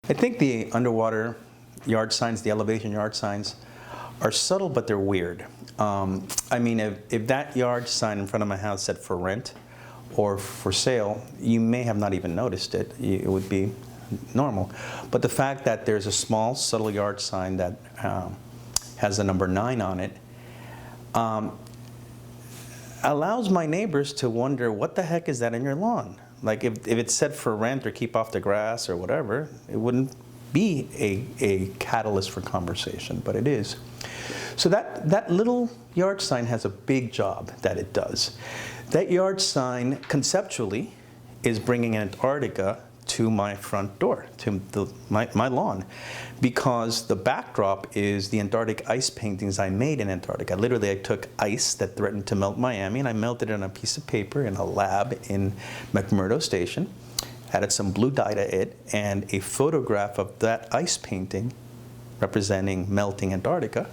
I think the underwater yard signs, the elevation yard signs, are subtle, but they're weird. I mean, if that yard sign in front of my house said for rent or for sale, you may have not even noticed it. It would be normal. But the fact that there's a small, subtle yard sign that has the number 9 on it allows my neighbors to wonder, what the heck is that in your lawn? Like if it said for rent or keep off the grass or whatever, it wouldn't be a catalyst for conversation, but it is. So that little yard sign has a big job that it does. That yard sign, conceptually, is bringing Antarctica to my front door, to my lawn, because the backdrop is the Antarctic ice paintings I made in Antarctica. Literally, I took ice that threatened to melt Miami, and I melted it on a piece of paper in a lab in McMurdo Station, added some blue dye to it, and a photograph of that ice painting representing melting Antarctica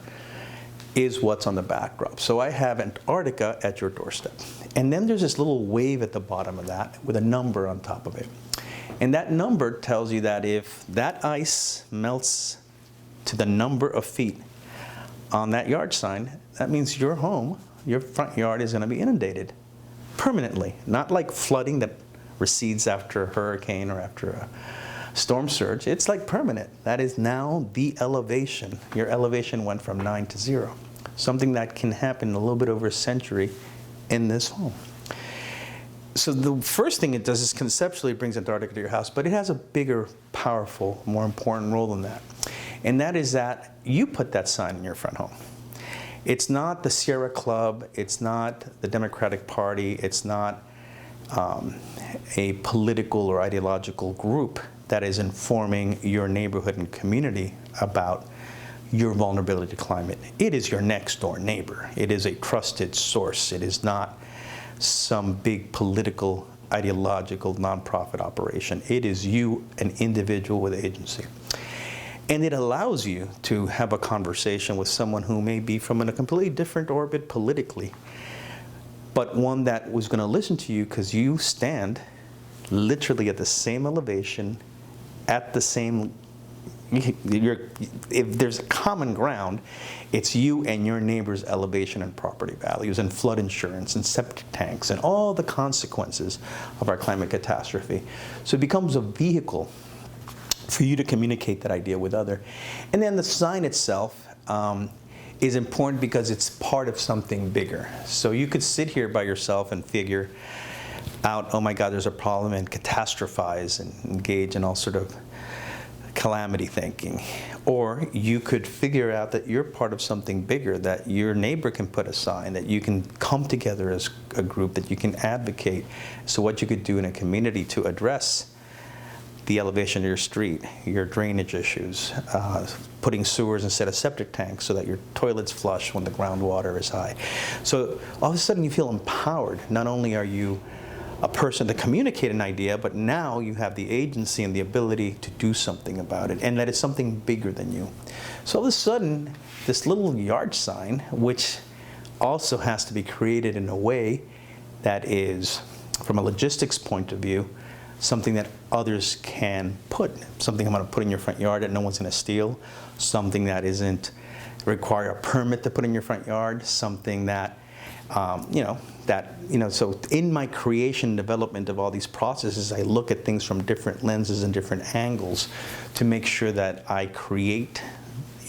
is what's on the backdrop. So I have Antarctica at your doorstep. And then there's this little wave at the bottom of that with a number on top of it. And that number tells you that if that ice melts to the number of feet on that yard sign, that means your home, your front yard, is going to be inundated permanently. Not like flooding that recedes after a hurricane or after a storm surge. It's like permanent. That is now the elevation. Your elevation went from 9 to 0. Something that can happen in a little bit over a century in this home. So the first thing it does is conceptually it brings Antarctica to your house, but it has a bigger, powerful, more important role than that. And that is that you put that sign in your front home. It's not the Sierra Club, it's not the Democratic Party, it's not a political or ideological group that is informing your neighborhood and community about your vulnerability to climate. It is your next door neighbor. It is a trusted source. It is not some big political, ideological, nonprofit operation. It is you, an individual with agency. And it allows you to have a conversation with someone who may be from a completely different orbit politically, but one that was going to listen to you because you stand literally at the same elevation, at the same, if there's a common ground, it's you and your neighbor's elevation and property values and flood insurance and septic tanks and all the consequences of our climate catastrophe. So it becomes a vehicle for you to communicate that idea with others. And then the sign itself is important because it's part of something bigger. So you could sit here by yourself and figure out, oh my God, there's a problem, and catastrophize and engage in all sort of calamity thinking. Or you could figure out that you're part of something bigger, that your neighbor can put a sign, that you can come together as a group, that you can advocate. So what you could do in a community to address the elevation of your street, your drainage issues, putting sewers instead of septic tanks so that your toilets flush when the groundwater is high. So all of a sudden you feel empowered. Not only are you a person to communicate an idea, but now you have the agency and the ability to do something about it, and that it's something bigger than you. So all of a sudden, this little yard sign, which also has to be created in a way that is, from a logistics point of view, something that others can put, something I'm going to put in your front yard that no one's going to steal, something that isn't require a permit to put in your front yard, something that so in my creation and development of all these processes, I look at things from different lenses and different angles to make sure that I create,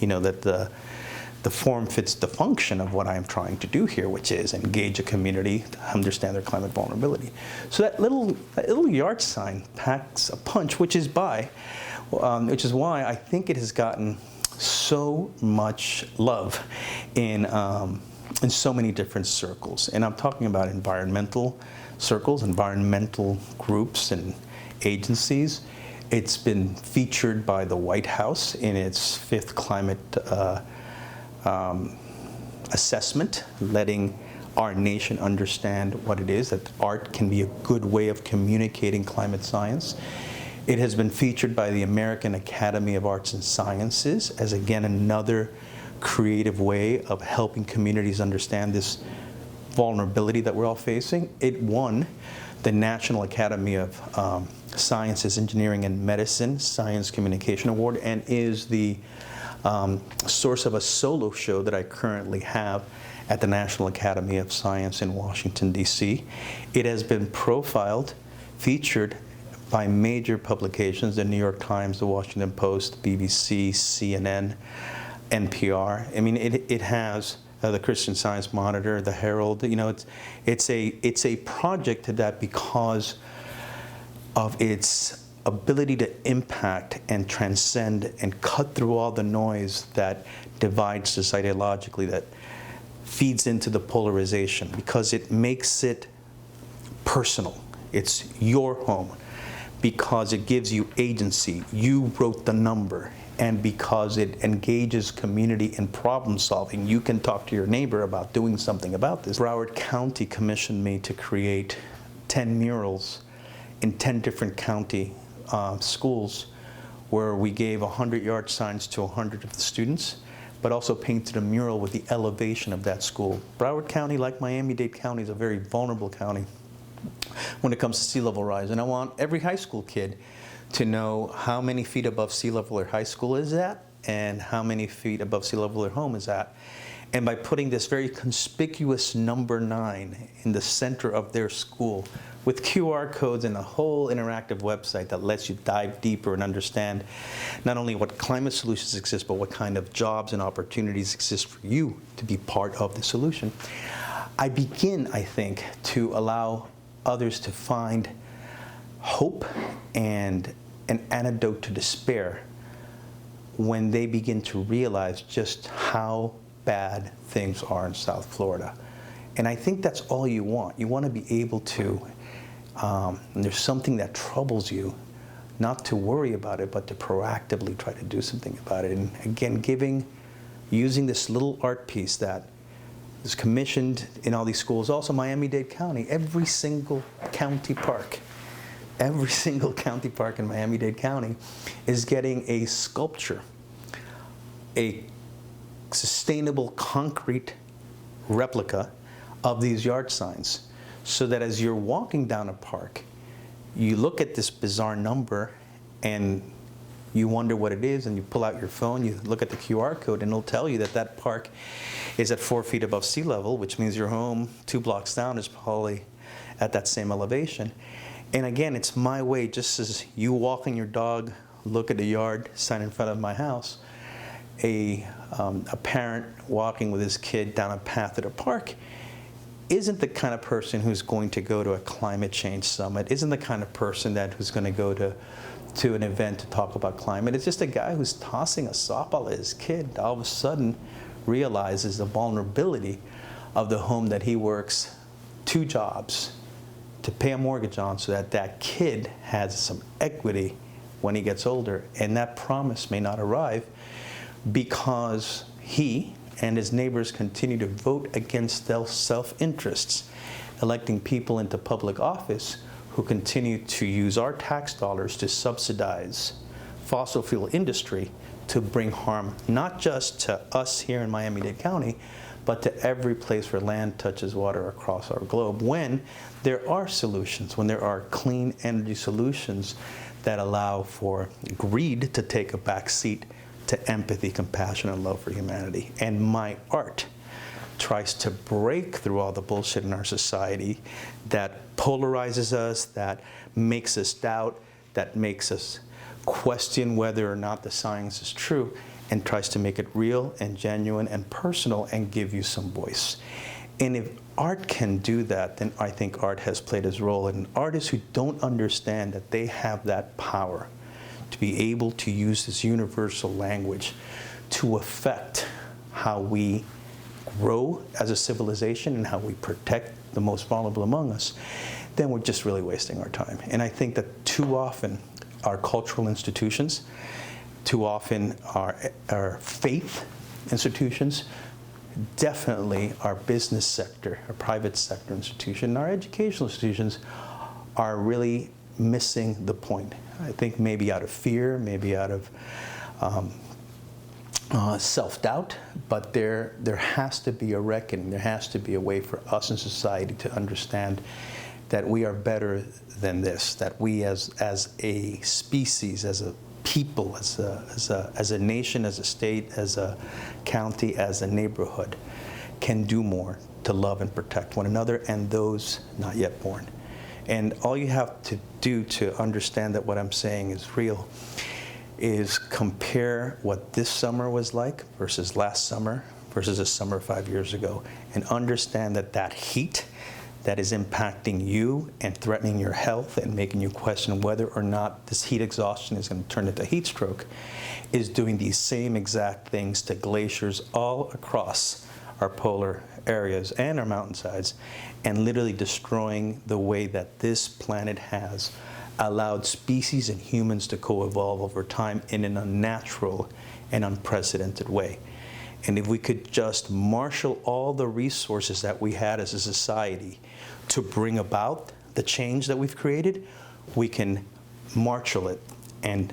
that the form fits the function of what I'm trying to do here, which is engage a community to understand their climate vulnerability. So that little yard sign packs a punch, which is why I think it has gotten so much love in so many different circles. And I'm talking about environmental circles, environmental groups and agencies. It's been featured by the White House in its 5th climate assessment, letting our nation understand what it is, that art can be a good way of communicating climate science. It has been featured by the American Academy of Arts and Sciences as, again, another creative way of helping communities understand this vulnerability that we're all facing. It won the National Academy of Sciences, Engineering, and Medicine Science Communication Award, and is the source of a solo show that I currently have at the National Academy of Science in Washington, D.C. It has been profiled, featured by major publications, the New York Times, the Washington Post, BBC, CNN, NPR. I mean, it has the Christian Science Monitor, the Herald. You know, it's a project that, because of its ability to impact and transcend and cut through all the noise that divides us ideologically, that feeds into the polarization, because it makes it personal. It's your home, because it gives you agency. You wrote the number. And because it engages community in problem solving, you can talk to your neighbor about doing something about this. Broward County commissioned me to create 10 murals in 10 different county schools, where we gave 100-yard signs to 100 of the students, but also painted a mural with the elevation of that school. Broward County, like Miami-Dade County, is a very vulnerable county when it comes to sea level rise. And I want every high school kid to know how many feet above sea level their high school is at and how many feet above sea level their home is at. And by putting this very conspicuous number 9 in the center of their school with QR codes and a whole interactive website that lets you dive deeper and understand not only what climate solutions exist, but what kind of jobs and opportunities exist for you to be part of the solution, I begin, I think, to allow others to find hope and an antidote to despair when they begin to realize just how bad things are in South Florida. And I think that's all you want. You want to be able to, when there's something that troubles you, not to worry about it, but to proactively try to do something about it. And again, using this little art piece that is commissioned in all these schools, also Miami-Dade County, every single county park in Miami-Dade County is getting a sculpture, a sustainable concrete replica of these yard signs, so that as you're walking down a park, you look at this bizarre number and you wonder what it is, and you pull out your phone, you look at the QR code, and it'll tell you that that park is at 4 feet above sea level, which means your home 2 blocks down is probably at that same elevation. And again, it's my way, just as you walking your dog, look at the yard sign in front of my house, a parent walking with his kid down a path at a park isn't the kind of person who's going to go to a climate change summit, isn't the kind of person who's going to go to an event to talk about climate. It's just a guy who's tossing a softball at his kid, all of a sudden realizes the vulnerability of the home that he works 2 jobs to pay a mortgage on, so that that kid has some equity when he gets older. And that promise may not arrive because he and his neighbors continue to vote against their self-interests, electing people into public office who continue to use our tax dollars to subsidize fossil fuel industry to bring harm not just to us here in Miami-Dade County, but to every place where land touches water across our globe, when there are solutions, when there are clean energy solutions that allow for greed to take a back seat to empathy, compassion, and love for humanity. And my art tries to break through all the bullshit in our society that polarizes us, that makes us doubt, that makes us question whether or not the science is true, and tries to make it real and genuine and personal and give you some voice. And if art can do that, then I think art has played its role. And artists who don't understand that they have that power to be able to use this universal language to affect how we grow as a civilization and how we protect the most vulnerable among us, then we're just really wasting our time. And I think that too often our cultural institutions, too often our faith institutions, definitely our business sector, our private sector institution, our educational institutions are really missing the point. I think maybe out of fear, maybe out of self-doubt, but there has to be a reckoning. There has to be a way for us in society to understand that we are better than this, that we as a species, as a people, as a nation, as a state, as a county, as a neighborhood, can do more to love and protect one another and those not yet born. And all you have to do to understand that what I'm saying is real is compare what this summer was like versus last summer versus a summer 5 years ago, and understand that that heat that is impacting you and threatening your health and making you question whether or not this heat exhaustion is going to turn into heat stroke is doing these same exact things to glaciers all across our polar areas and our mountainsides, and literally destroying the way that this planet has allowed species and humans to co-evolve over time in an unnatural and unprecedented way. And if we could just marshal all the resources that we had as a society to bring about the change that we've created, we can marshal it and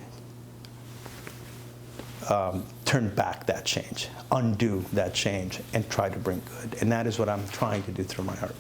turn back that change, undo that change, and try to bring good. And that is what I'm trying to do through my art.